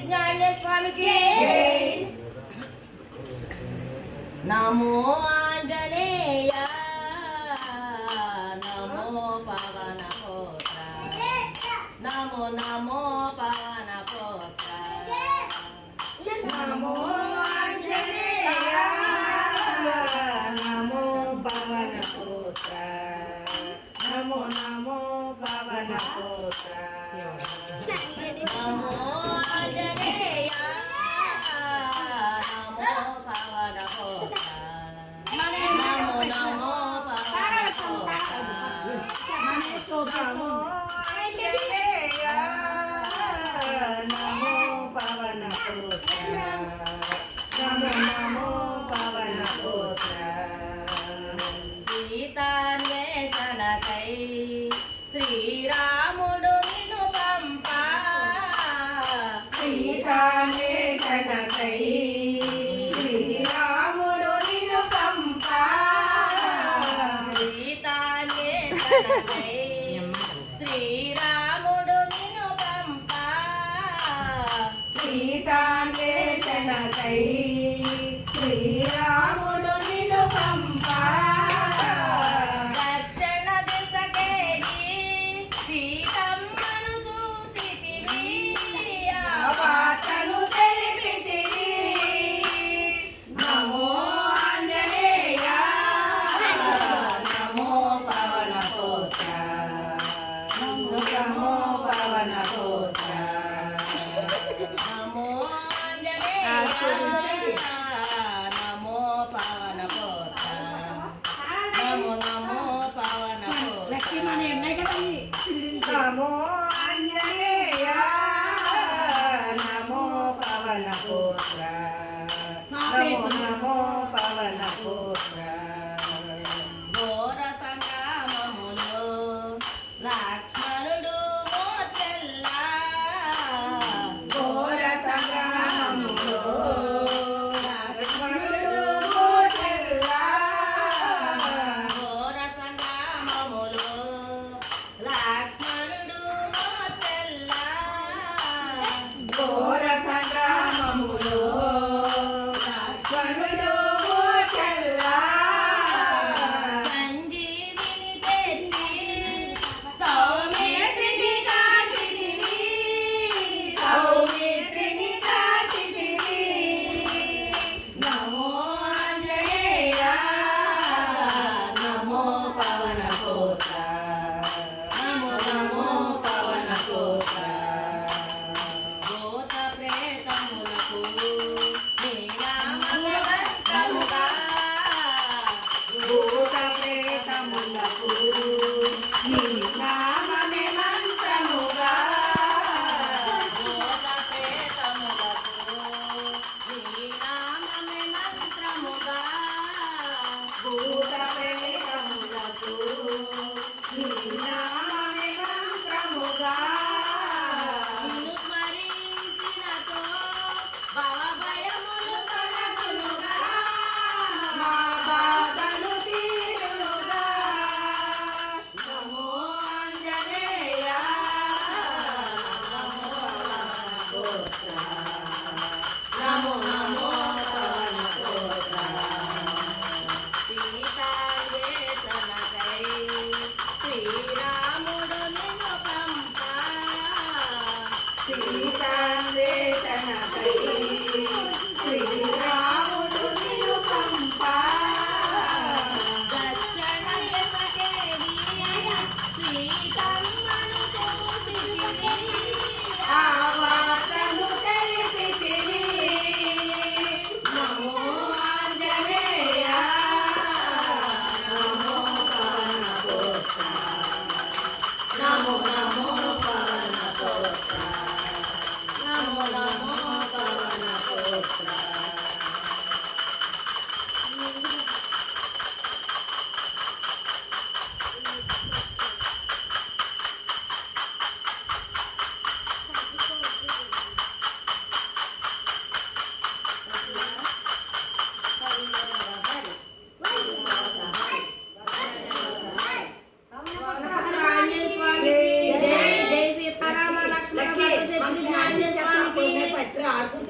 ఆంజనేయ స్వామికి నమో ఆంజనేయ నమో పవన పుత్ర నమో నమో పవన పుత్ర నమో ఆంజనేయ నమో పవన పుత్ర నమో నమో పవన పుత్ర నమో ఆంజనేయ నమో పవన పుత్ర నమో నమో పవన పుత్ర నమో ఆంజనేయ నమో పవన పుత్ర నమో నమో పవన పుత్ర సీతాన్వేషణకై శ్రీరాముడు నిన్ను పంపా సీతాన్వేషణకై శ్రీరాముడు నిన్ను పంపా సీతాన్వేషణకై శ్రీరాముడు నిన్ను పంపా సీతాన్వేషణకై శ్రీరాముడు నిన్ను పంపా దక్షిణ దిశకేగి సీతమ్మను చూచితివి వార్తను తెలిపితివి నమో ఆంజనేయ నమో పవన పుత్ర నమో పవన పుత్ర నమో ఆంజనేయ నమో పవన పుత్ర నమో నమో పవన పుత్ర నమో ఆంజనేయ నమో పవన పుత్ర నమో నమో పవన పుత్ర ఘోర సంగ్రామములో లక్ష్మణుడు మోచెల్లా ఘోర సంగ్రామములో లక్ష్మణుడు మోచెల్లా ఘోర సంగ్రామములో లక్ష్మణుడు మోచెల్లా ఘోర సంగ్రామములో లక్ష్మణుడు మోచెల్లా సంజీవిని తెచ్చి సౌమిత్రిని కాచితివి సౌమిత్రిని కాచితివి నమో ఆంజనేయ నమో పవన పుత్ర నమో నమో పవన పుత్ర భూత ప్రేతములకు నీ నామమంత్రముగా భూత ప్రేతములకు నీ నామమే మంత్రముగా భూత ప్రేతములకు నీ నామమే మంత్రముగా భూత ప్రేతములకు నీ నామమే మంత్రముగా నిన్ను స్మరించినతో భవభయములు తొలగునుగా మా బాధలు తీరుగా నమో ఆంజనేయ నమో నమో పవన పుత్ర సీతాన్వేషణకై శ్రీరాముడు నిన్ను పంపా సీతాన్వేషణకై శ్రీరాముడు నిన్ను పంపా దక్షిణ దిశకేగి సీతమ్మను చూచితివి ఆ వార్తను తెలిపితివి కుటుంబ